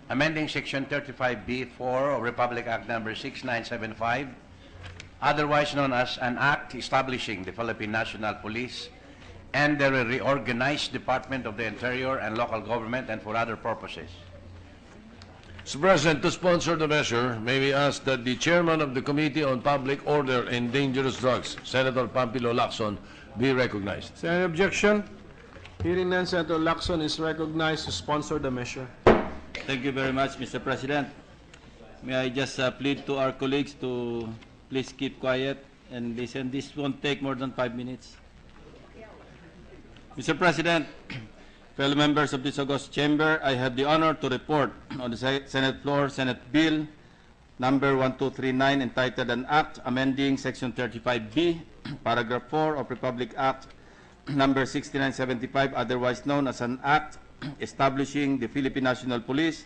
amending Section 35B4 of Republic Act Number 6975, otherwise known as an act establishing the Philippine National Police and the reorganized Department of the Interior and Local Government and for other purposes. Mr. President, to sponsor the measure, may we ask that the chairman of the Committee on Public Order and Dangerous Drugs, Senator Pampilo Lacson, be recognized. Is there any objection? Hearing none, Senator Lacson is recognized to sponsor the measure. Thank you very much, Mr. President. May I just plead to our colleagues to please keep quiet and listen. This won't take more than 5 minutes. Mr. President, fellow members of this august chamber, I have the honor to report on the Senate floor Senate Bill number 1239 entitled An Act Amending Section 35B, Paragraph 4 of Republic Act number 6975, otherwise known as an Act establishing the Philippine National Police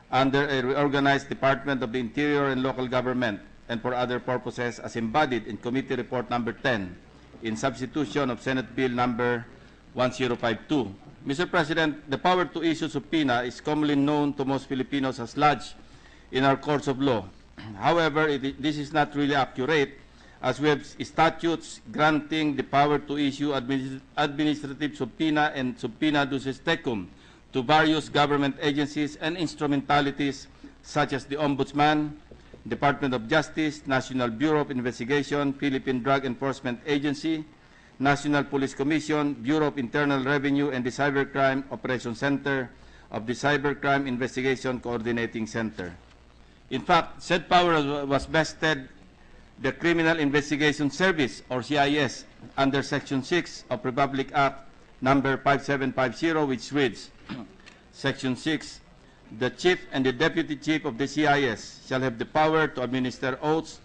under a reorganized Department of the Interior and Local Government and for other purposes as embodied in Committee Report number 10 in substitution of Senate Bill number 1052. Mr. President, the power to issue subpoena is commonly known to most Filipinos as lodged in our courts of law. However, this is not really accurate, as we have statutes granting the power to issue administrative subpoena and subpoena duces tecum to various government agencies and instrumentalities such as the Ombudsman, Department of Justice, National Bureau of Investigation, Philippine Drug Enforcement Agency, National Police Commission, Bureau of Internal Revenue, and the Cybercrime Operations Center of the Cybercrime Investigation Coordinating Center. In fact, said power was vested the Criminal Investigation Service, or CIS, under Section 6 of Republic Act number 5750, which reads, Section 6, the Chief and the Deputy Chief of the CIS shall have the power to administer oaths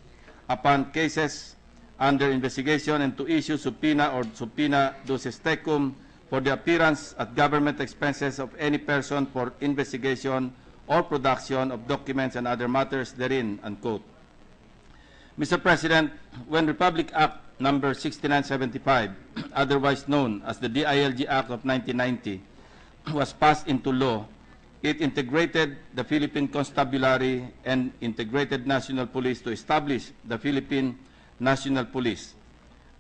upon cases under investigation and to issue subpoena or subpoena duces tecum for the appearance at government expenses of any person for investigation or production of documents and other matters therein, unquote. Mr. President, when Republic Act number 6975, otherwise known as the DILG Act of 1990, was passed into law, it integrated the Philippine Constabulary and integrated National Police to establish the Philippine National Police.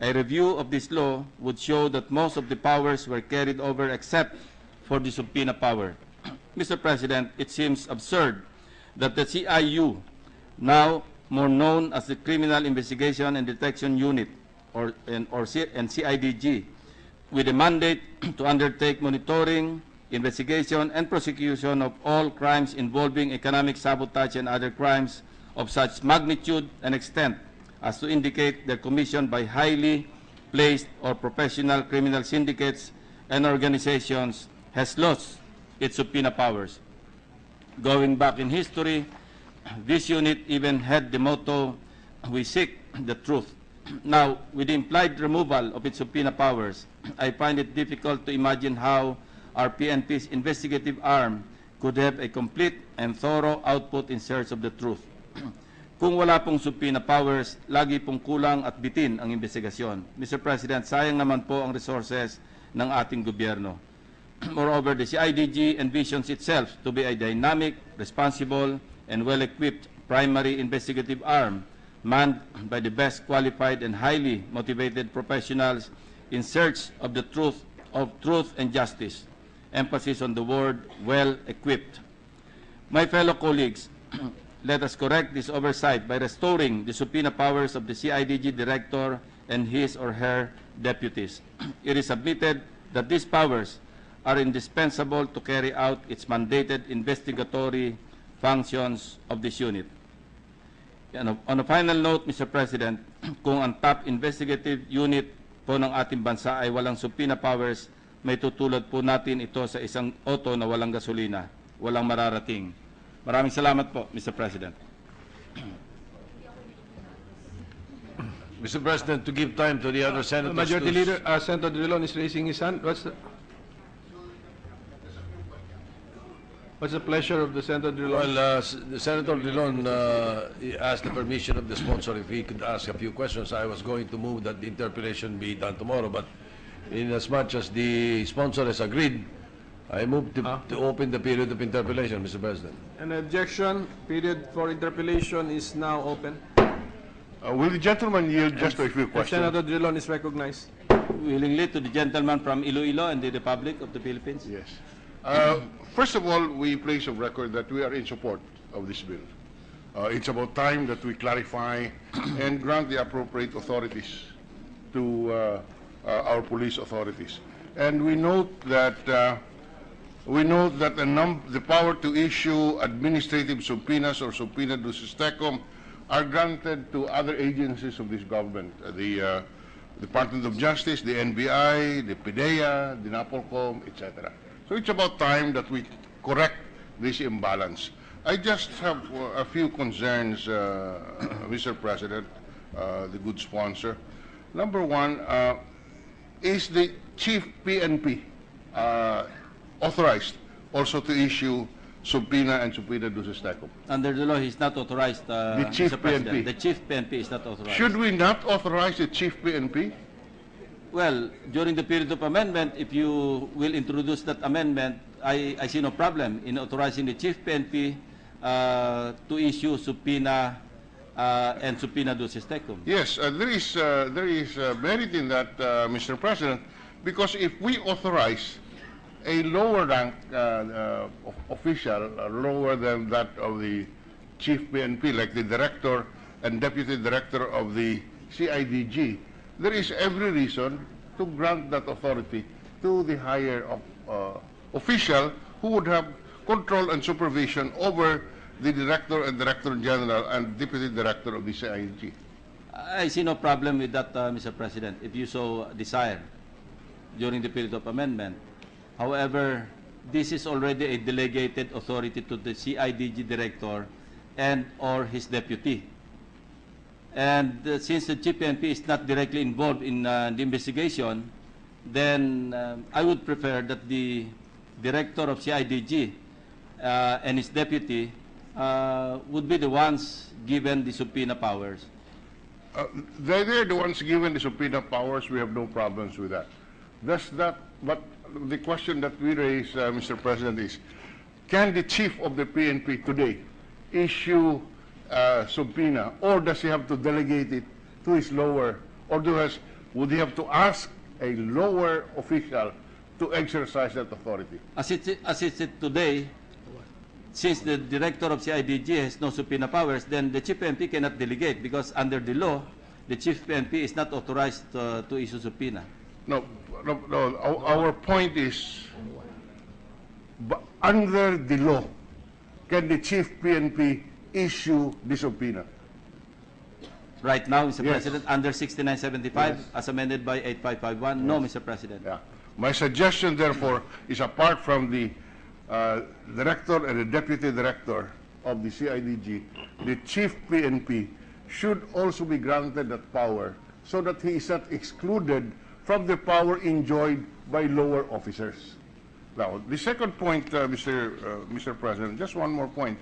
A review of this law would show that most of the powers were carried over except for the subpoena power. Mr. President, it seems absurd that the CIU, now more known as the Criminal Investigation and Detection Unit, or CIDG, with a mandate to undertake monitoring, investigation, and prosecution of all crimes involving economic sabotage and other crimes of such magnitude and extent as to indicate their commission by highly placed or professional criminal syndicates and organizations, has lost its subpoena powers. Going back in history, this unit even had the motto, "We seek the truth." Now, with the implied removal of its subpoena powers, I find it difficult to imagine how our PNP's investigative arm could have a complete and thorough output in search of the truth. Kung wala pong subpoena powers, lagi pong kulang at bitin ang investigasyon. Mr. President, sayang naman po ang resources ng ating gobyerno. Moreover, the CIDG envisions itself to be a dynamic, responsible, and well-equipped primary investigative arm manned by the best qualified and highly motivated professionals in search of the truth and justice. Emphasis on the word well-equipped. My fellow colleagues, let us correct this oversight by restoring the subpoena powers of the CIDG director and his or her deputies. It is submitted that these powers are indispensable to carry out its mandated investigatory functions of this unit. And on a final note, Mr. President, kung ang top investigative unit po ng ating bansa ay walang subpoena powers, may tutulad po natin ito sa isang auto na walang gasolina, walang mararating. Maraming salamat po, Mr. President. Mr. President, to give time to the other senators. Majority Leader, Senator Drilon is raising his hand. What's the pleasure of the Senator Drilon? Well, Senator Drilon asked the permission of the sponsor if he could ask a few questions. I was going to move that the interpellation be done tomorrow, but in as much as the sponsor has agreed I move to open the period of interpellation, Mr. President. An objection, period for interpellation is now open. Will the gentleman yield just to a few questions? Senator Drilon is recognized. Willingly to the gentleman from Iloilo and the Republic of the Philippines. Yes. First of all, we place on record that we are in support of this bill. It's about time that we clarify and grant the appropriate authorities to our police authorities. And we note that the power to issue administrative subpoenas or subpoena ducis tecum are granted to other agencies of this government, the Department of Justice, the NBI, the PIDEA, the NAPOLCOM, etc. So it's about time that we correct this imbalance. I just have a few concerns, Mr. President, the good sponsor. Number one, is the Chief PNP authorized also to issue subpoena and subpoena ducis tecum? Under the law, he's not authorized, Chief Mr. President. PNP. The Chief PNP is not authorized. Should we not authorize the Chief PNP? Well, during the period of amendment, if you will introduce that amendment, I see no problem in authorizing the Chief PNP to issue subpoena and subpoena ducis tecum. Yes, there is merit in that, Mr. President, because if we authorize a lower rank official, lower than that of the Chief PNP, like the Director and Deputy Director of the CIDG, there is every reason to grant that authority to the higher official who would have control and supervision over the Director and Director General and Deputy Director of the CIDG. I see no problem with that, Mr. President, if you so desire during the period of amendment. However, this is already a delegated authority to the CIDG Director and or his deputy. And since the Chief PNP is not directly involved in the investigation, then I would prefer that the Director of CIDG and his deputy would be the ones given the subpoena powers. They're the ones given the subpoena powers. We have no problems with that. But the question that we raise, Mr. President, is, can the chief of the PNP today issue subpoena, or does he have to delegate it to his lower, or would he have to ask a lower official to exercise that authority? As it's today, since the Director of CIDG has no subpoena powers, then the Chief PNP cannot delegate because under the law, the Chief PNP is not authorized to issue subpoena. No. Our point is, under the law, can the Chief PNP issue the subpoena? Right now, Mr. Yes. President, under 6975, Yes. as amended by 8551, no, Mr. President. Yeah. My suggestion, therefore, is apart from the Director and the Deputy Director of the CIDG, the Chief PNP should also be granted that power so that he is not excluded from the power enjoyed by lower officers. Now, the second point, Mr. President, just one more point.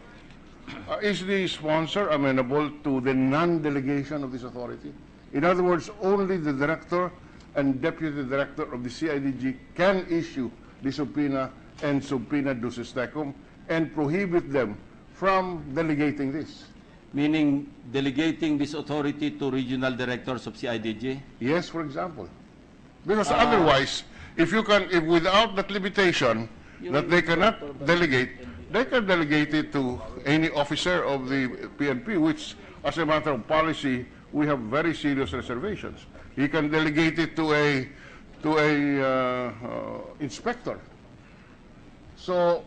Is the sponsor amenable to the non-delegation of this authority? In other words, only the Director and Deputy Director of the CIDG can issue the subpoena and subpoena ducis tecum and prohibit them from delegating this. Meaning delegating this authority to regional directors of CIDG? Yes, for example. Because otherwise, if without that limitation that they cannot delegate, they can delegate it to any officer of the PNP, which, as a matter of policy, we have very serious reservations. He can delegate it to a inspector. So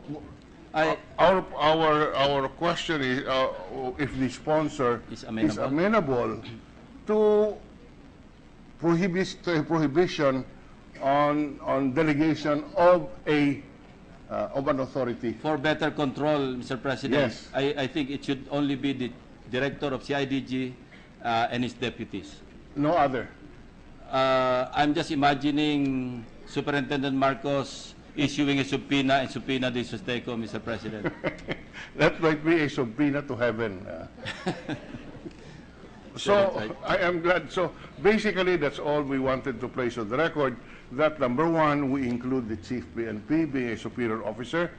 our question is if the sponsor Is is amenable. amenable to prohibition on delegation of an authority. For better control, Mr. President, Yes. I think it should only be the Director of CIDG and his deputies. No other. I'm just imagining Superintendent Marcos issuing a subpoena and subpoena ducis tecum, Mr. President. That might be a subpoena to heaven. So Right. I am glad. So basically, that's all we wanted to place on the record. that number one, we include the Chief PNP being a superior officer,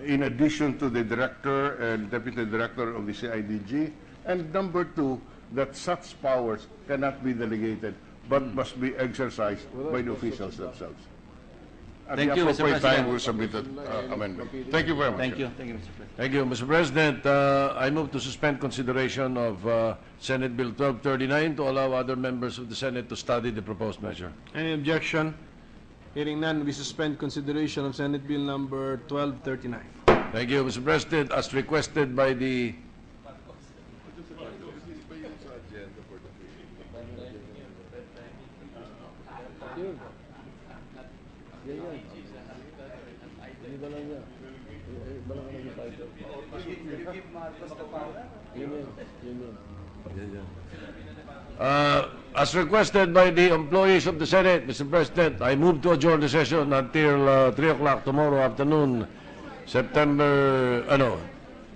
in addition to the Director and Deputy Director of the CIDG, and number two, that such powers cannot be delegated but must be exercised by the officials themselves. At Thank the you, Mr. appropriate time, President. we'll submit an amendment. Thank you very much. Thank sir. you. Thank you, Mr. President. Thank you, Mr. President. I move to suspend consideration of Senate Bill 1239 to allow other members of the Senate to study the proposed measure. Any objection? Hearing none, we suspend consideration of Senate Bill number 1239. Thank you, Mr. President. As requested by the as requested by the employees of the Senate, Mr. President, I move to adjourn the session until 3 o'clock tomorrow afternoon,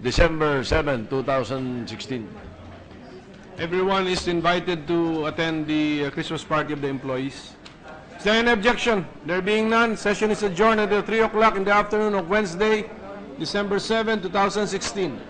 December 7, 2016. Everyone is invited to attend the Christmas party of the employees. Is there any objection? There being none, session is adjourned until 3 o'clock in the afternoon of Wednesday, December 7, 2016.